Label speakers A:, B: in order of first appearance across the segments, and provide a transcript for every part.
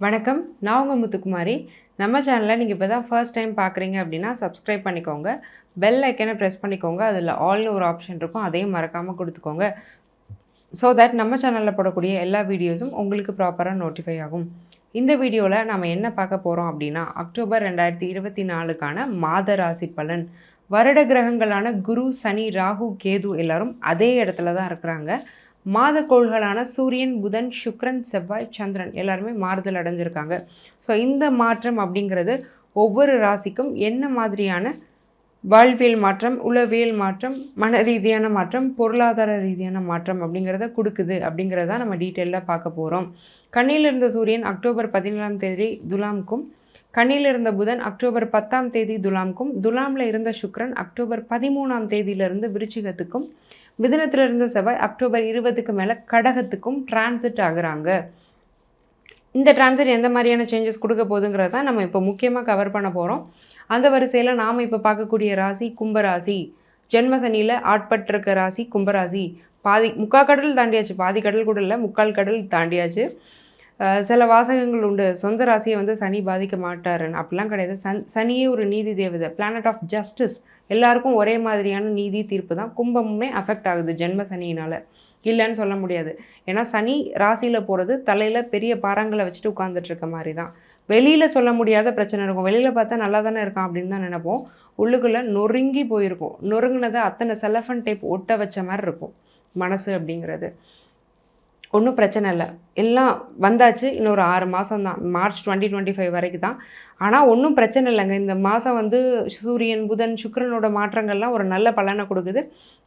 A: வணக்கம். நான் உங்கள் முத்துக்குமாரி. நம்ம சேனலை நீங்கள் இப்போ தான் ஃபர்ஸ்ட் டைம் பார்க்குறீங்க அப்படின்னா சப்ஸ்கிரைப் பண்ணிக்கோங்க. பெல் ஐக்கனை ப்ரெஸ் பண்ணிக்கோங்க. அதில் ஆல்னு ஒரு ஆப்ஷன் இருக்கும், அதையும் மறக்காமல் கொடுத்துக்கோங்க. ஸோ தட் நம்ம சேனலில் போடக்கூடிய எல்லா வீடியோஸும் உங்களுக்கு ப்ராப்பராக நோட்டிஃபை ஆகும். இந்த வீடியோவில் நம்ம என்ன பார்க்க போகிறோம் அப்படின்னா அக்டோபர் 2024க்கான மாத ராசி பலன். வருட கிரகங்களான குரு, சனி, ராகு, கேது எல்லாரும் அதே இடத்துல தான் இருக்கிறாங்க. மாதக்கோள்களான சூரியன், புதன், சுக்கிரன், செவ்வாய், சந்திரன் எல்லாருமே மாறுதல் அடைஞ்சிருக்காங்க. ஸோ இந்த மாற்றம் அப்படிங்கிறது ஒவ்வொரு ராசிக்கும் என்ன மாதிரியான வாழ்வியல் மாற்றம், உளவியல் மாற்றம், மன ரீதியான மாற்றம், பொருளாதார ரீதியான மாற்றம் அப்படிங்கிறத கொடுக்குது அப்படிங்கிறத நம்ம டீட்டெயிலாக பார்க்க போகிறோம். கண்ணியில் இருந்த சூரியன் அக்டோபர் 17ஆம் தேதி துலாமுக்கும், கண்ணியில் இருந்த புதன் அக்டோபர் 10ஆம் தேதி துலாமுக்கும், துலாமில் இருந்த சுக்கிரன் அக்டோபர் 13ஆம் தேதியிலிருந்து விருச்சிகத்துக்கும், மிதுனத்தில் இருந்த செவ்வாய் அக்டோபர் 20க்கு மேலே கடகத்துக்கும் டிரான்சிட் ஆகுறாங்க. இந்த டிரான்சிட் எந்த மாதிரியான சேஞ்சஸ் கொடுக்க போகுதுங்கிறத தான் நம்ம இப்போ முக்கியமாக கவர் பண்ண போகிறோம். அந்த வரிசையில் நாம் இப்போ பார்க்கக்கூடிய ராசி கும்பராசி. ஜென்ம சனியில் ஆட்பட்டிருக்க ராசி கும்பராசி. முக்கால் கடல் தாண்டியாச்சு, பாதி கடல் கூட இல்லை, முக்கால் கடல் தாண்டியாச்சு. சில வாசகங்கள் உண்டு, சொந்த ராசியை வந்து சனி பாதிக்க மாட்டாருன்னு. அப்படிலாம் கிடையாது. சனியே ஒரு நீதி தேவதை, பிளானட் ஆஃப் ஜஸ்டிஸ். எல்லாருக்கும் ஒரே மாதிரியான நீதி தீர்ப்பு தான். கும்பமுமே அஃபெக்ட் ஆகுது ஜென்ம சனியினால், இல்லைன்னு சொல்ல முடியாது. ஏன்னா சனி ராசியில் போகிறது தலையில் பெரிய பாறாங்களை வச்சுட்டு உட்காந்துட்ருக்க மாதிரி தான். வெளியில் சொல்ல முடியாத பிரச்சனை இருக்கும். வெளியில் பார்த்தா நல்லா தானே இருக்கான் அப்படின்னு தான் நினைப்போம். உள்ளுக்குள்ளே நொறுங்கி போயிருக்கும். நொறுங்கினதை அத்தனை செலஃபன் டேப் ஒட்ட வச்ச மாதிரி இருக்கும் மனசு அப்படிங்கிறது. ஒன்றும் பிரச்சனை இல்லை, எல்லாம் வந்தாச்சு. இன்னொரு 6 மாதம் தான், மார்ச் 2025 வரைக்கும் தான். ஆனால் ஒன்றும் பிரச்சனை இல்லைங்க. இந்த மாதம் வந்து சூரியன், புதன், சுக்கிரனோட மாற்றங்கள்லாம் ஒரு நல்ல பலனை கொடுக்குது.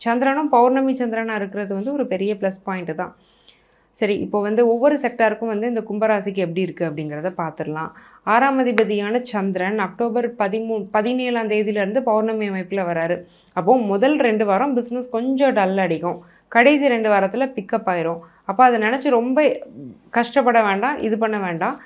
A: சந்திரனும் பௌர்ணமி சந்திரனாக இருக்கிறது வந்து ஒரு பெரிய ப்ளஸ் பாயிண்ட்டு தான். சரி, இப்போ வந்து ஒவ்வொரு செக்டாருக்கும் வந்து இந்த கும்பராசிக்கு எப்படி இருக்குது அப்படிங்கிறத பார்த்துடலாம். 6ஆம் அதிபதியான சந்திரன் அக்டோபர் 17ஆம் தேதியிலேருந்து பௌர்ணமி அமைப்பில் வராரு. அப்போது முதல் 2 வாரம் பிஸ்னஸ் கொஞ்சம் டல் அடிக்கும். கடைசி 2 வாரத்தில் பிக்கப் ஆயிரும். அப்போ அதை நினச்சி ரொம்ப கஷ்டப்பட வேண்டாம், இது பண்ண வேண்டாம்.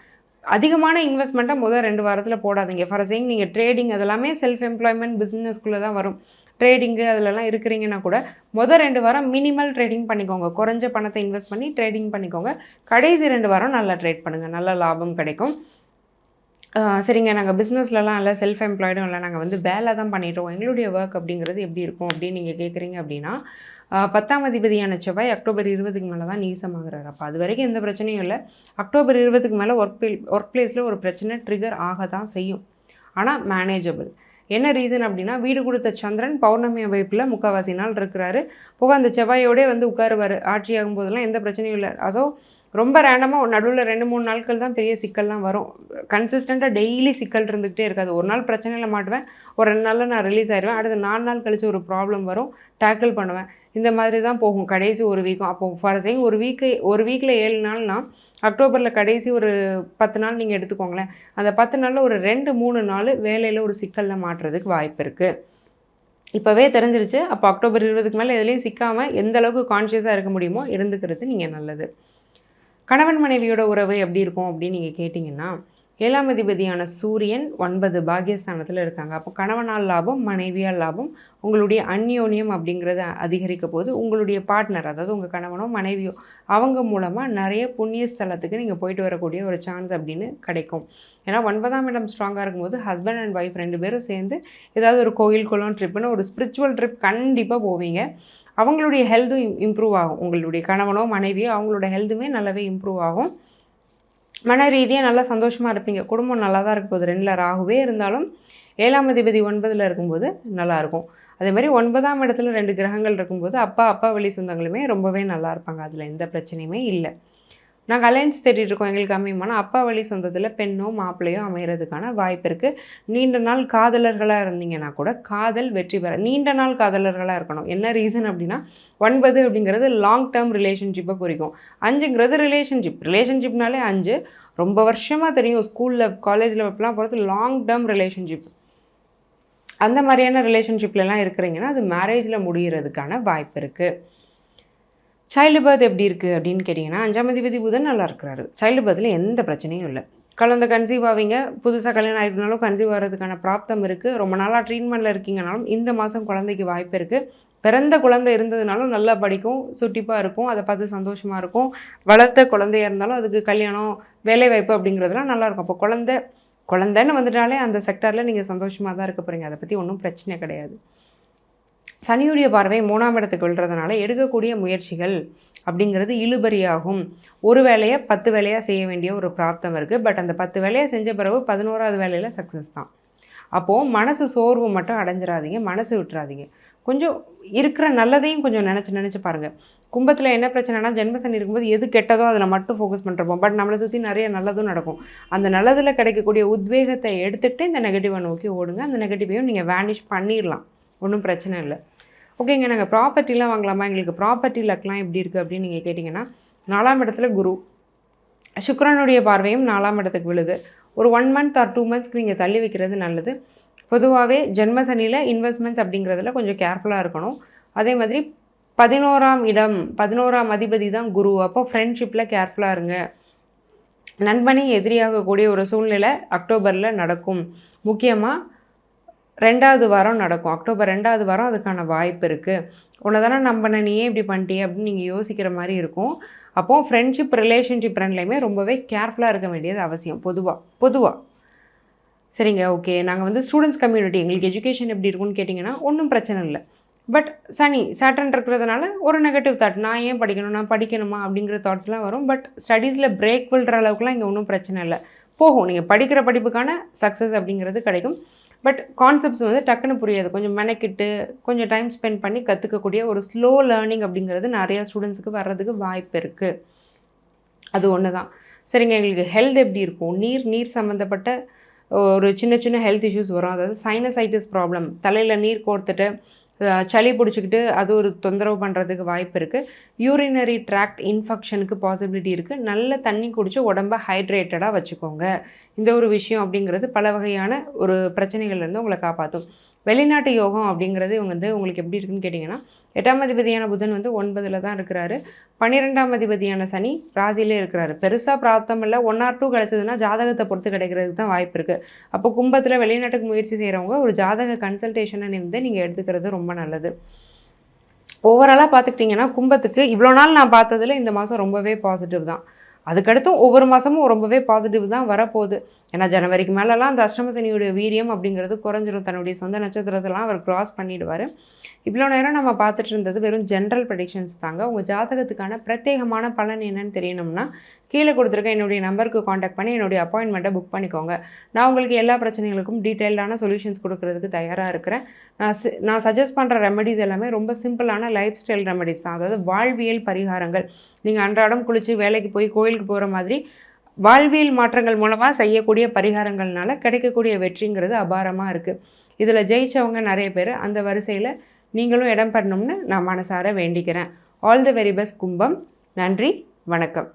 A: அதிகமான இன்வெஸ்ட்மெண்ட்டை முதல் 2 வாரத்தில் போடாதீங்க. ஃபார் எக்ஸாம்பிள் நீங்கள் ட்ரேடிங் அதெல்லாமே செல்ஃப் எம்ப்ளாய்மெண்ட் பிஸ்னஸ்க்குள்ளே தான் வரும். ட்ரேடிங்கு அதிலலாம் இருக்கிறீங்கன்னா கூட முதல் 2 வாரம் மினிமல் ட்ரேடிங் பண்ணிக்கோங்க. குறைஞ்ச பணத்தை இன்வெஸ்ட் பண்ணி ட்ரேடிங் பண்ணிக்கோங்க. கடைசி 2 வாரம் நல்லா ட்ரேட் பண்ணுங்கள், நல்ல லாபம் கிடைக்கும். சரிங்க, நாங்கள் பிஸ்னஸ்லலாம் இல்லை, செல்ஃப் எம்ப்ளாய்டும் இல்லை, நாங்கள் வந்து வேலை தான் பண்ணிட்டோம், எங்களுடைய ஒர்க் அப்படிங்கிறது எப்படி இருக்கும் அப்படின்னு நீங்கள் கேட்குறீங்க அப்படின்னா 10ஆம் அதிபதியான செவ்வாய் அக்டோபர் 20க்கு மேலே தான் நீசமாகிறார். அப்போ அது வரைக்கும் எந்த பிரச்சனையும் இல்லை. அக்டோபர் 20க்கு மேலே ஒர்க் பிளேஸில் ஒரு பிரச்சனை ட்ரிகர் ஆக தான் செய்யும், ஆனால் மேனேஜபிள். என்ன ரீசன் அப்படின்னா வீடு கொடுத்த சந்திரன் பௌர்ணமி அமைப்பில் முக்கால்வாசி நாள் இருக்கிறாரு. போக அந்த செவ்வாயோடே வந்து உட்காருவார். ஆட்சி ஆகும்போதெல்லாம் எந்த பிரச்சனையும் இல்லை. அதோ ரொம்ப ரேண்டமாக நடுவில் 2-3 நாட்கள் தான் பெரிய சிக்கல்லாம் வரும். கன்சிஸ்டண்ட்டாக டெய்லி சிக்கல் இருந்துக்கிட்டே இருக்காது. ஒரு நாள் பிரச்சனையில் மாட்டுவேன், ஒரு 2 நாளில் நான் ரிலீஸ் ஆயிடுவேன். அடுத்து 4 நாள் கழித்து ஒரு ப்ராப்ளம் வரும், டேக்கிள் பண்ணுவேன். இந்த மாதிரி தான் போகும் கடைசி ஒரு வீக்கும். அப்போது ஃபார் எக்ஸாம்பிள் ஒரு வீக்கில் 7 நாள்னால் அக்டோபரில் கடைசி ஒரு 10 நாள் நீங்கள் எடுத்துக்கோங்களேன். அந்த 10 நாளில் ஒரு 2-3 நாள் வேலையில் ஒரு சிக்கலில் மாட்டுறதுக்கு வாய்ப்பு இருக்குது. இப்போவே தெரிஞ்சிருச்சு. அப்போ அக்டோபர் 20க்கு மேலே எதுலேயும் சிக்காமல் எந்த அளவுக்கு கான்ஷியஸாக இருக்க முடியுமோ இருந்துக்கிறது நீங்கள் நல்லது. கணவன் மனைவியோட உறவு எப்படி இருக்கும் அப்படின்னு நீங்கள் கேட்டிங்கன்னா 7ஆம் அதிபதியான சூரியன் 9 பாக்கியஸ்தானத்தில் இருக்காங்க. அப்போ கணவனால் லாபம், மனைவியால் லாபம். உங்களுடைய அந்யோன்யம் அப்படிங்கிறத அதிகரிக்க போது உங்களுடைய பார்ட்னர், அதாவது உங்கள் கணவனோ மனைவியோ, அவங்க மூலமாக நிறைய புண்ணிய ஸ்தலத்துக்கு நீங்கள் போயிட்டு வரக்கூடிய ஒரு சான்ஸ் அப்படின்னு கிடைக்கும். ஏன்னா 9ஆம் இடம் ஸ்ட்ராங்காக இருக்கும்போது ஹஸ்பண்ட் அண்ட் ஒய்ஃப் 2 பேரும் சேர்ந்து ஏதாவது ஒரு கோயில் குளம் ட்ரிப்புன்னு ஒரு ஸ்பிரிச்சுவல் ட்ரிப் கண்டிப்பாக போவீங்க. அவங்களுடைய ஹெல்த்தும் இம்ப்ரூவ் ஆகும். உங்களுடைய கணவனோ மனைவியோ அவங்களோட ஹெல்த்துமே நல்லாவே இம்ப்ரூவ் ஆகும். மன ரீதியாக நல்லா சந்தோஷமாக இருப்பீங்க. குடும்பம் நல்லா தான் இருக்க போகுது. 2ல் ராகுவே இருந்தாலும் 7ஆம் அதிபதி 9ல் இருக்கும்போது நல்லாயிருக்கும். அதே மாதிரி 9ஆம் இடத்துல 2 கிரகங்கள் இருக்கும்போது அப்பா வழி சொந்தங்களுமே ரொம்பவே நல்லா இருப்பாங்க. அதில் எந்த பிரச்சனையுமே இல்லை. நாங்கள் அலைன்ஸ் தேடிட்டு இருக்கோம், எங்களுக்கு அமையுமானா அப்பா வழி சொந்தத்தில் பெண்ணோ மாப்பிள்ளையோ அமைகிறதுக்கான வாய்ப்பு இருக்குது. நீண்ட நாள் காதலர்களாக இருந்தீங்கன்னா கூட காதல் வெற்றி பெற, நீண்ட நாள் காதலர்களாக இருக்கணும். என்ன ரீசன் அப்படின்னா 9 அப்படிங்கிறது லாங் டேர்ம் ரிலேஷன்ஷிப்பை குறிக்கும். 5ங்கிறது ரிலேஷன்ஷிப்னாலே 5 ரொம்ப வருஷமாக தெரியும். ஸ்கூலில் காலேஜில் இப்பெல்லாம் போகிறது லாங் டேர்ம் ரிலேஷன்ஷிப். அந்த மாதிரியான ரிலேஷன்ஷிப்லலாம் இருக்கிறீங்கன்னா அது மேரேஜில் முடிகிறதுக்கான வாய்ப்பு இருக்குது. சைல்டு பர்த் எப்படி இருக்குது அப்படின்னு கேட்டிங்கன்னா 5ஆம் அதிபதி புதன் நல்லா இருக்கிறாரு. சைல்டு பர்த்தில் எந்த பிரச்சனையும் இல்லை. குழந்தை கன்சீவ் ஆவீங்க. புதுசாக கல்யாணம் ஆகிருந்தாலும் கன்சீவ் ஆகிறதுக்கான பிராப்தம் இருக்குது. ரொம்ப நாளாக ட்ரீட்மெண்ட்டில் இருக்கீங்கனாலும் இந்த மாதம் குழந்தைக்கு வாய்ப்பு இருக்குது. பிறந்த குழந்தை இருந்ததுனாலும் நல்லா படிக்கும், சுட்டிப்பாக இருக்கும், அதை பார்த்து சந்தோஷமாக இருக்கும். வளர்த்த குழந்தையாக இருந்தாலும் அதுக்கு கல்யாணம், வேலைவாய்ப்பு அப்படிங்கிறதுலாம் நல்லாயிருக்கும். அப்போ குழந்தைன்னு வந்துட்டாலே அந்த செக்டாரில் நீங்கள் சந்தோஷமாக தான் இருக்க போகிறீங்க. அதை பற்றி ஒன்றும் பிரச்சனை கிடையாது. சனியுடைய பார்வை 3ஆம் இடத்துக்கு விழுறதுனால எடுக்கக்கூடிய முயற்சிகள் அப்படிங்கிறது இழுபறியாகும். ஒரு வேலையை 10 வேலையாக செய்ய வேண்டிய ஒரு பிராப்தம் இருக்குது. பட் அந்த 10 வேலையை செஞ்ச பிறகு 11ஆவது வேலையில் சக்ஸஸ் தான். அப்போது மனசு சோர்வு மட்டும் அடைஞ்சிடாதீங்க, மனசு விட்டுறாதீங்க. கொஞ்சம் இருக்கிற நல்லதையும் கொஞ்சம் நினச்சி பாருங்கள். கும்பத்தில் என்ன பிரச்சனைனா, ஜென்மசனி இருக்கும்போது எது கெட்டதோ அதில் மட்டும் ஃபோக்கஸ் பண்ணுறப்போம். பட் நம்மளை சுற்றி நிறைய நல்லதும் நடக்கும். அந்த நல்லதில் கிடைக்கக்கூடிய உத்வேகத்தை எடுத்துகிட்டு இந்த நெகட்டிவை நோக்கி ஓடுங்க. அந்த நெகட்டிவையும் நீங்கள் வேனிஷ் பண்ணிடலாம், ஒன்றும் பிரச்சனை இல்லை. ஓகேங்க, நாங்கள் ப்ராப்பர்ட்டிலாம் வாங்கலாமா, எங்களுக்கு ப்ராப்பர்ட்டி லக்லாம் எப்படி இருக்குது அப்படின்னு நீங்கள் கேட்டிங்கன்னா, 4ஆம் இடத்துல குரு, சுக்கிரனுடைய பார்வையும் 4ஆம் இடத்துக்கு விழுது. ஒரு 1 மந்த் ஆர் 2 மந்த்ஸ்க்கு நீங்கள் தள்ளி வைக்கிறது நல்லது. பொதுவாகவே ஜென்மசனியில் இன்வெஸ்ட்மெண்ட்ஸ் அப்படிங்கிறதுல கொஞ்சம் கேர்ஃபுல்லாக இருக்கணும். அதே மாதிரி 11ஆம் இடம், 11ஆம் அதிபதி தான் குரு. அப்போ ஃப்ரெண்ட்ஷிப்பில் கேர்ஃபுல்லாக இருங்க. நண்பனை எதிரியாகக்கூடிய ஒரு சூழ்நிலை அக்டோபரில் நடக்கும். முக்கியமாக 2வது வாரம் நடக்கும். அக்டோபர் 2வது வாரம் அதுக்கான வாய்ப்பு இருக்குது. உன்னை தானே நம்பின, நீ ஏன் இப்படி பண்ணிட்டியே அப்படின்னு நீங்கள் யோசிக்கிற மாதிரி இருக்கும். அப்போது ஃப்ரெண்ட்ஷிப், ரிலேஷன்ஷிப் ரெண்டுலையுமே ரொம்பவே கேர்ஃபுல்லாக இருக்க வேண்டியது அவசியம். பொதுவாக சரிங்க. ஓகே, நாங்கள் வந்து ஸ்டூடெண்ட்ஸ் கம்யூனிட்டி, எங்களுக்கு எஜுகேஷன் எப்படி இருக்குன்னு கேட்டிங்கன்னா ஒன்றும் பிரச்சனை இல்லை. பட் சேட்டன் இருக்கிறதுனால ஒரு நெகட்டிவ் தாட், நான் ஏன் படிக்கணும், நான் படிக்கணுமா அப்படிங்கிற தாட்ஸ்லாம் வரும். பட் ஸ்டடீஸில் பிரேக் விழுற அளவுக்குலாம் இங்கே ஒன்றும் பிரச்சனை இல்லை. போகும், நீங்கள் படிக்கிற படிப்புக்கான சக்ஸஸ் அப்படிங்கிறது கிடைக்கும். பட் கான்செப்ட்ஸ் வந்து டக்குன்னு புரியாது. கொஞ்சம் மெனக்கிட்டு கொஞ்சம் டைம் ஸ்பெண்ட் பண்ணி கற்றுக்கக்கூடிய ஒரு ஸ்லோ லேர்னிங் அப்படிங்கிறது நிறையா ஸ்டூடெண்ட்ஸுக்கு வர்றதுக்கு வாய்ப்பு இருக்குது. அது ஒன்று தான். சரிங்க, எங்களுக்கு ஹெல்த் எப்படி இருக்கும், நீர் சம்மந்தப்பட்ட ஒரு சின்ன ஹெல்த் இஷ்யூஸ் வரும். அதாவது சைனசைட்டிஸ் ப்ராப்ளம், தலையில் நீர் கோர்த்துட்டு சளி பிடிச்சிக்கிட்டு அது ஒரு தொந்தரவு பண்ணுறதுக்கு வாய்ப்பு இருக்குது. யூரினரி ட்ராக்ட் இன்ஃபெக்ஷனுக்கு பாசிபிலிட்டி இருக்குது. நல்ல தண்ணி குடித்து உடம்பை ஹைட்ரேட்டடாக வச்சுக்கோங்க. இந்த ஒரு விஷயம் அப்படிங்கிறது பல வகையான ஒரு பிரச்சனைகள்லேருந்து உங்களை காப்பாற்றும். வெளிநாட்டு யோகம் அப்படிங்கிறது வந்து உங்களுக்கு எப்படி இருக்குன்னு கேட்டிங்கன்னா, 8ஆம் அதிபதியான புதன் வந்து 9ல் தான் இருக்கிறாரு. 12ஆம் அதிபதியான சனி ராசியிலே இருக்கிறாரு. பெருசாக பிராப்தம் இல்லை, 1 or 2 கிடச்சதுன்னா ஜாதகத்தை பொறுத்து கிடைக்கிறதுக்கு தான் வாய்ப்பு இருக்குது. அப்போ கும்பத்தில் வெளிநாட்டுக்கு முயற்சி செய்கிறவங்க ஒரு ஜாதக கன்சல்டேஷனை வந்து நீங்கள் எடுத்துக்கிறது ரொம்ப நல்லது. ஓவராலாக பார்த்துக்கிட்டிங்கன்னா கும்பத்துக்கு இவ்வளோ நாள் நான் பார்த்ததில் இந்த மாதம் ரொம்பவே பாசிட்டிவ் தான். அதுக்கடுத்தும் ஒவ்வொரு மாதமும் ரொம்பவே பாசிட்டிவ் தான் வரப்போகுது. ஏன்னா ஜனவரிக்கு மேலெலாம் அந்த அஷ்டம சனியுடைய வீரியம் அப்படிங்கிறது குறைஞ்சிரும். தன்னுடைய சொந்த நட்சத்திரத்தெல்லாம் அவர் கிராஸ் பண்ணிவிடுவார். இவ்வளோ நேரம் நம்ம பார்த்துட்டு இருந்தது வெறும் ஜென்ரல் ப்ரெடிக்ஷன்ஸ் தாங்க. உங்கள் ஜாதகத்துக்கான பிரத்யேகமான பலன் என்னன்னு தெரியணும்னா கீழே கொடுத்துருக்க என்னுடைய நம்பருக்கு காண்டாக்ட் பண்ணி என்னுடைய அப்பாயின்மெண்ட்டை புக் பண்ணிக்கோங்க. நான் உங்களுக்கு எல்லா பிரச்சனைகளுக்கும் டீட்டெயில்டான சொல்யூஷன்ஸ் கொடுக்கறதுக்கு தயாராக இருக்கிறேன். நான் சஜஸ்ட் பண்ணுற ரெமெடிஸ் எல்லாமே ரொம்ப சிம்பிளான லைஃப் ஸ்டைல் ரெமெடிஸ் தான். அதாவது வாழ்வியல் பரிகாரங்கள். நீங்கள் அன்றாடம் குளித்து வேலைக்கு போய் கோயிலுக்கு போகிற மாதிரி வாழ்வியல் மாற்றங்கள் மூலமாக செய்யக்கூடிய பரிகாரங்கள்னால கிடைக்கக்கூடிய வெற்றிங்கிறது அபாரமாக இருக்குது. இதில் ஜெயித்தவங்க நிறைய பேர். அந்த வரிசையில் நீங்களும் இடம் பெறணும்னு நான் மனசார வேண்டிக்கிறேன். ஆல் தி வெரி பெஸ்ட் கும்பம். நன்றி, வணக்கம்.